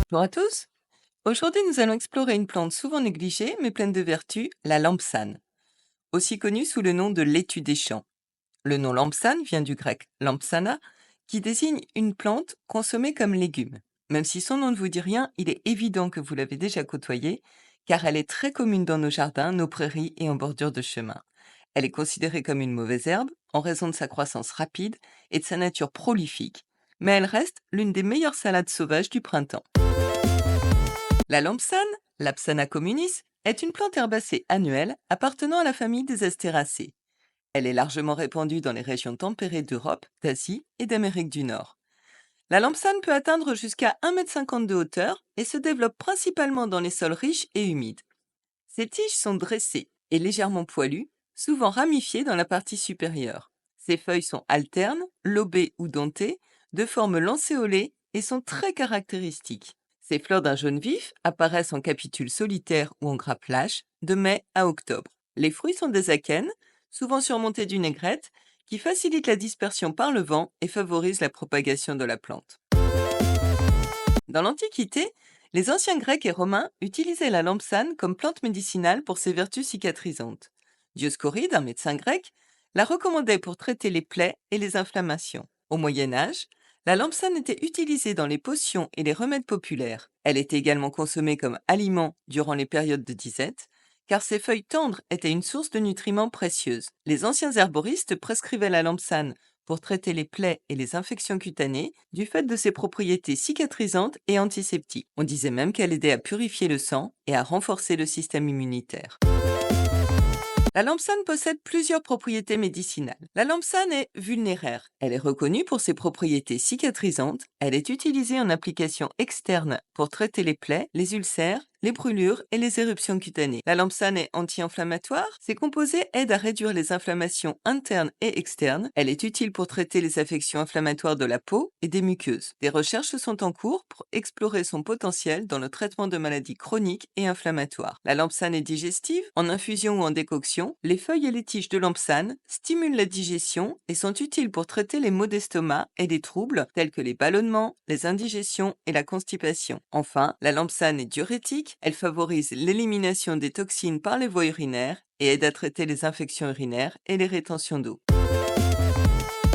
Bonjour à tous. Aujourd'hui, nous allons explorer une plante souvent négligée mais pleine de vertus, la lampsane, aussi connue sous le nom de laitue des champs. Le nom lampsane vient du grec lampsana, qui désigne une plante consommée comme légume. Même si son nom ne vous dit rien, il est évident que vous l'avez déjà côtoyée, car elle est très commune dans nos jardins, nos prairies et en bordure de chemins. Elle est considérée comme une mauvaise herbe en raison de sa croissance rapide et de sa nature prolifique, mais elle reste l'une des meilleures salades sauvages du printemps. La lampsane, Lapsana communis, est une plante herbacée annuelle appartenant à la famille des Astéracées. Elle est largement répandue dans les régions tempérées d'Europe, d'Asie et d'Amérique du Nord. La lampsane peut atteindre jusqu'à 1,50 m de hauteur et se développe principalement dans les sols riches et humides. Ses tiges sont dressées et légèrement poilues, souvent ramifiées dans la partie supérieure. Ses feuilles sont alternes, lobées ou dentées, de forme lancéolée et sont très caractéristiques. Ces fleurs d'un jaune vif apparaissent en capitules solitaires ou en grappes lâches de mai à octobre. Les fruits sont des akènes, souvent surmontés d'une aigrette, qui facilite la dispersion par le vent et favorise la propagation de la plante. Dans l'Antiquité, les anciens Grecs et Romains utilisaient la lampsane comme plante médicinale pour ses vertus cicatrisantes. Dioscoride, un médecin grec, la recommandait pour traiter les plaies et les inflammations. Au Moyen Âge, la lampsane était utilisée dans les potions et les remèdes populaires. Elle était également consommée comme aliment durant les périodes de disette, car ses feuilles tendres étaient une source de nutriments précieuse. Les anciens herboristes prescrivaient la lampsane pour traiter les plaies et les infections cutanées du fait de ses propriétés cicatrisantes et antiseptiques. On disait même qu'elle aidait à purifier le sang et à renforcer le système immunitaire. La lampsane possède plusieurs propriétés médicinales. La lampsane est vulnéraire. Elle est reconnue pour ses propriétés cicatrisantes. Elle est utilisée en application externe pour traiter les plaies, les ulcères, les brûlures et les éruptions cutanées. La lampsane est anti-inflammatoire. Ses composés aident à réduire les inflammations internes et externes. Elle est utile pour traiter les affections inflammatoires de la peau et des muqueuses. Des recherches sont en cours pour explorer son potentiel dans le traitement de maladies chroniques et inflammatoires. La lampsane est digestive. En infusion ou en décoction, les feuilles et les tiges de lampsane stimulent la digestion et sont utiles pour traiter les maux d'estomac et des troubles tels que les ballonnements, les indigestions et la constipation. Enfin, la lampsane est diurétique. Elle favorise l'élimination des toxines par les voies urinaires et aide à traiter les infections urinaires et les rétentions d'eau.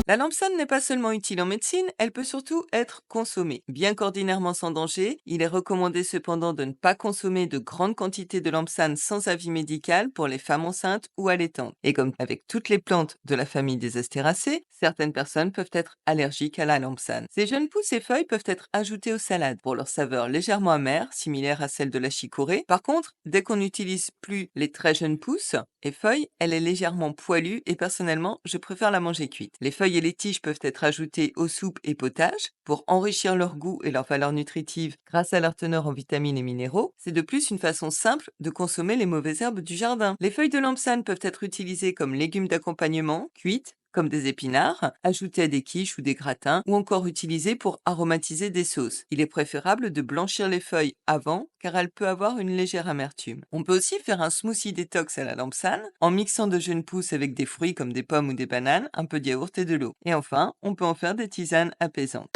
La lampsane n'est pas seulement utile en médecine, elle peut surtout être consommée. Bien qu'ordinairement sans danger, il est recommandé cependant de ne pas consommer de grandes quantités de lampsane sans avis médical pour les femmes enceintes ou allaitantes. Et comme avec toutes les plantes de la famille des astéracées, certaines personnes peuvent être allergiques à la lampsane. Ces jeunes pousses et feuilles peuvent être ajoutées aux salades pour leur saveur légèrement amère, similaire à celle de la chicorée. Par contre, dès qu'on n'utilise plus les très jeunes pousses et feuilles, elle est légèrement poilue et personnellement, je préfère la manger cuite. Les feuilles et les tiges peuvent être ajoutées aux soupes et potages pour enrichir leur goût et leur valeur nutritive grâce à leur teneur en vitamines et minéraux. C'est de plus une façon simple de consommer les mauvaises herbes du jardin. Les feuilles de lampsane peuvent être utilisées comme légumes d'accompagnement, cuites, comme des épinards, ajoutés à des quiches ou des gratins, ou encore utilisés pour aromatiser des sauces. Il est préférable de blanchir les feuilles avant, car elle peut avoir une légère amertume. On peut aussi faire un smoothie détox à la lampsane, en mixant de jeunes pousses avec des fruits comme des pommes ou des bananes, un peu de yaourt et de l'eau. Et enfin, on peut en faire des tisanes apaisantes.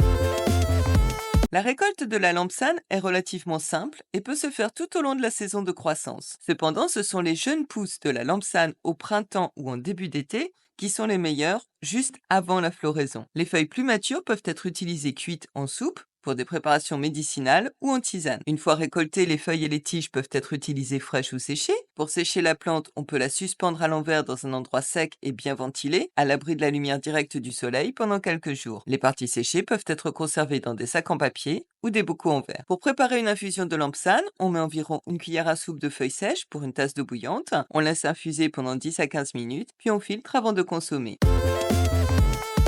La récolte de la lampsane est relativement simple et peut se faire tout au long de la saison de croissance. Cependant, ce sont les jeunes pousses de la lampsane au printemps ou en début d'été qui sont les meilleures juste avant la floraison. Les feuilles plus matures peuvent être utilisées cuites en soupe pour des préparations médicinales ou en tisane. Une fois récoltées, les feuilles et les tiges peuvent être utilisées fraîches ou séchées. Pour sécher la plante, on peut la suspendre à l'envers dans un endroit sec et bien ventilé, à l'abri de la lumière directe du soleil pendant quelques jours. Les parties séchées peuvent être conservées dans des sacs en papier ou des bocaux en verre. Pour préparer une infusion de lampsane, on met environ une cuillère à soupe de feuilles sèches pour une tasse d'eau bouillante. On laisse infuser pendant 10 à 15 minutes, puis on filtre avant de consommer.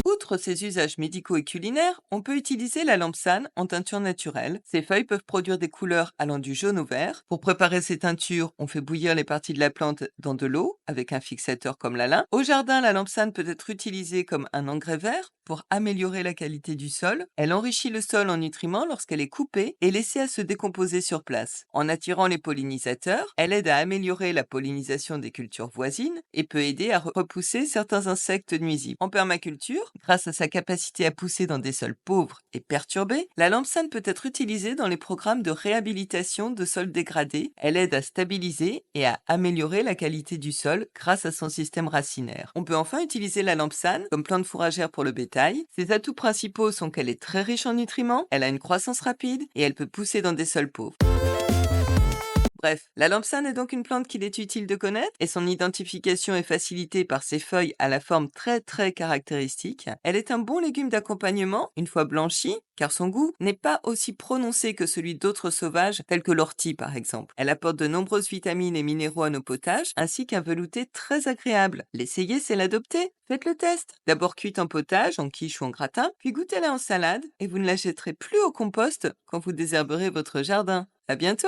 Outre ses usages médicaux et culinaires, on peut utiliser la lampsane en teinture naturelle. Ces feuilles peuvent produire des couleurs allant du jaune au vert. Pour préparer ces teintures, on fait bouillir les parties de la plante dans de l'eau avec un fixateur comme la lin. Au jardin, la lampsane peut être utilisée comme un engrais vert pour améliorer la qualité du sol. Elle enrichit le sol en nutriments lorsqu'elle est coupée et laissée à se décomposer sur place. En attirant les pollinisateurs, elle aide à améliorer la pollinisation des cultures voisines et peut aider à repousser certains insectes nuisibles. En permaculture, Grâce à sa capacité à pousser dans des sols pauvres et perturbés, la lampsane peut être utilisée dans les programmes de réhabilitation de sols dégradés. Elle aide à stabiliser et à améliorer la qualité du sol grâce à son système racinaire. On peut enfin utiliser la lampsane comme plante fourragère pour le bétail. Ses atouts principaux sont qu'elle est très riche en nutriments, elle a une croissance rapide et elle peut pousser dans des sols pauvres. Bref, la lampsane est donc une plante qu'il est utile de connaître et son identification est facilitée par ses feuilles à la forme très caractéristique. Elle est un bon légume d'accompagnement une fois blanchie, car son goût n'est pas aussi prononcé que celui d'autres sauvages tels que l'ortie par exemple. Elle apporte de nombreuses vitamines et minéraux à nos potages ainsi qu'un velouté très agréable. L'essayer, c'est l'adopter. Faites le test. D'abord cuite en potage, en quiche ou en gratin, puis goûtez-la en salade et vous ne la jetterez plus au compost quand vous désherberez votre jardin. À bientôt!